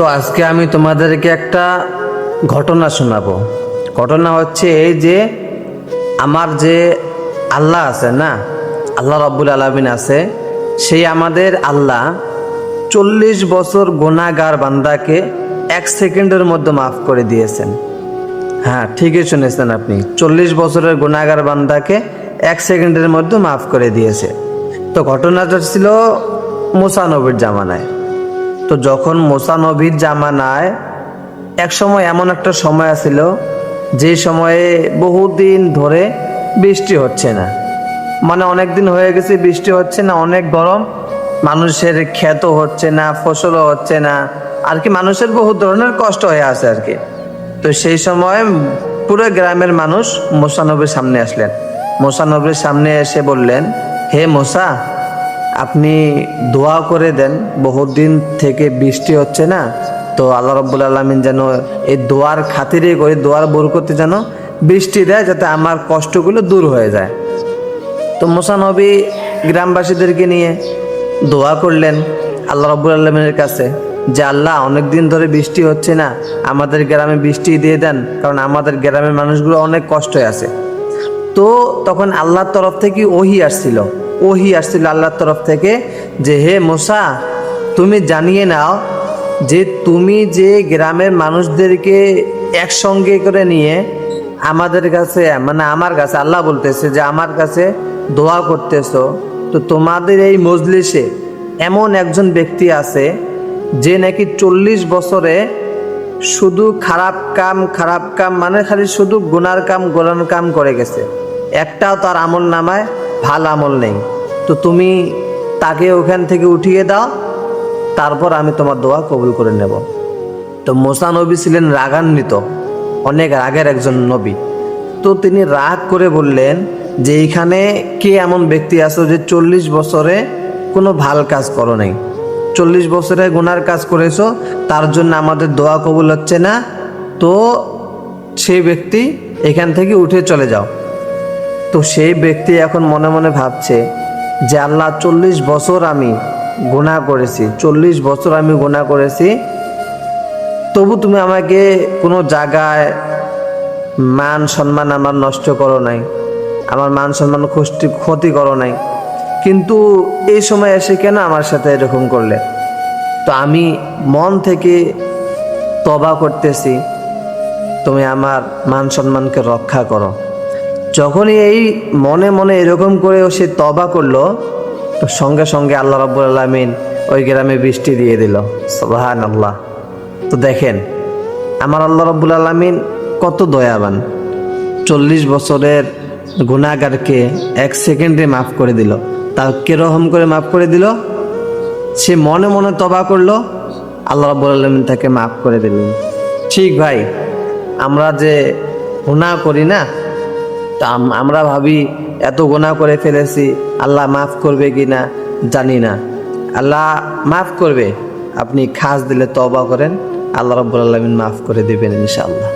তো আজকে আমি তোমাদেরকে একটা ঘটনা শোনাবো। ঘটনা হচ্ছে এই যে আমার যে আল্লাহ আছে না, আল্লাহ রাব্বুল আলামিন আছে, সেই আমাদের আল্লাহ 40 বছর গুনাহগার বান্দাকে 1 সেকেন্ডের মধ্যে মাফ করে দিয়েছেন। হ্যাঁ, ঠিকই শুনেছেন আপনি, 40 বছরের গুনাহগার বান্দাকে 1 সেকেন্ডের মধ্যে মাফ করে দিয়েছে। তো ঘটনাটা ছিল মুসা নবীর জামানায়। তো যখন মুসা নবীর জামানায় এক সময় এমন একটা সময় ছিল যে সময়ে বহুদিন ধরে বৃষ্টি হচ্ছে না, মানে অনেক দিন হয়ে গেছে বৃষ্টি হচ্ছে না, অনেক গরম, মানুষের ক্ষেতও হচ্ছে না, ফসলও হচ্ছে না, আর কি মানুষের বহু ধরনের কষ্ট হয়ে আছে আর কি। তো সেই সময় পুরো গ্রামের মানুষ মুসা নবীর সামনে আসলেন। মুসা নবীর সামনে এসে বললেন, হে মুসা, আপনি দোয়া করে দেন, বহুত দিন থেকে বৃষ্টি হচ্ছে না, তো আল্লাহ রাব্বুল আলামিন যেন এই দোয়ার খাতিরে করে, দোয়ার বরকতে যেন বৃষ্টি দেয়, যাতে আমার কষ্টগুলো দূর হয়ে যায়। তো মুসা নবী গ্রামবাসীদেরকে নিয়ে দোয়া করলেন আল্লাহ রাব্বুল আলামিনের কাছে যে আল্লাহ, অনেক দিন ধরে বৃষ্টি হচ্ছে না, আমাদের গ্রামে বৃষ্টি দিয়ে দেন, কারণ আমাদের গ্রামের মানুষগুলো অনেক কষ্টে আছে। তো তখন আল্লাহর তরফ থেকে ওহী আসছিল আল্লাহর তরফ থেকে যে হে মুসা, তুমি জানিয়ে নাও যে তুমি যে গ্রামের মানুষদেরকে একসঙ্গে করে নিয়ে আমাদের কাছে, মানে আমার কাছে, আল্লাহ বলতেছে যে আমার কাছে দোয়া করতেছো, তো তোমাদের এই মজলিসে এমন একজন ব্যক্তি আছে যে নাকি 40 বছরে শুধু খারাপ কাম মানে খালি শুধু গুনার কাম করে গেছে, একটাও তার আমল নামায় ভালো আমল নেই। তো তুমি তাকে ওখান থেকে উঠিয়ে দাও, তারপর আমি তোমার দোয়া কবুল করে নেব। তো মুসা নবী ছিলেন রাগান্বিত, অনেক রাগের একজন নবী। তো তিনি রাগ করে বললেন যে এইখানে কে এমন ব্যক্তি আছে যে 40 বছরে কোনো ভাল কাজ করো নাই, 40 বছরে গুনার কাজ করেছো, তার জন্য আমাদের দোয়া কবুল হচ্ছে না, তো সেই ব্যক্তি এখান থেকে উঠে চলে যাও। তো সেই ব্যক্তি এখন মনে মনে ভাবছে যে আল্লাহ, 40 বছর আমি গুনাহ করেছি, 40 বছর আমি গুনাহ করেছি, তবু তুমি আমাকে কোনো জায়গায় মান সম্মান আমার নষ্ট করো নাই, আমার মান সম্মান ক্ষতি করো নাই, কিন্তু এই সময় এসে কেন আমার সাথে এরকম করলে? তো আমি মন থেকে তওবা করতেছি, তুমি আমার মান সম্মানকে রক্ষা করো। যখনই এই মনে মনে এরকম করে সে তওবা করলো, তো সঙ্গে সঙ্গে আল্লাহ রাব্বুল আলামিন ওই গ্রামে বৃষ্টি দিয়ে দিল। সুবহানাল্লাহ। তো দেখেন আমার আল্লাহ রাব্বুল আলামিন কত দয়াবান, 40 বছরের গুনাহগারকে 1 সেকেন্ডে মাফ করে দিল। তা কিরকম করে মাফ করে দিল? সে মনে মনে তওবা করলো, আল্লাহ রাব্বুল আলামিন তাকে মাফ করে দিলেন। ঠিক ভাই, আমরা যে গুনাহ করি না, তা আমরা ভাবি এত গুনাহ করে ফেলেছি, আল্লাহ মাফ করবে কি না জানি না। আল্লাহ মাফ করবে, আপনি খাস দিলে তওবা করেন, আল্লাহ রাব্বুল আলামিন মাফ করে দিবেন ইনশাআল্লাহ।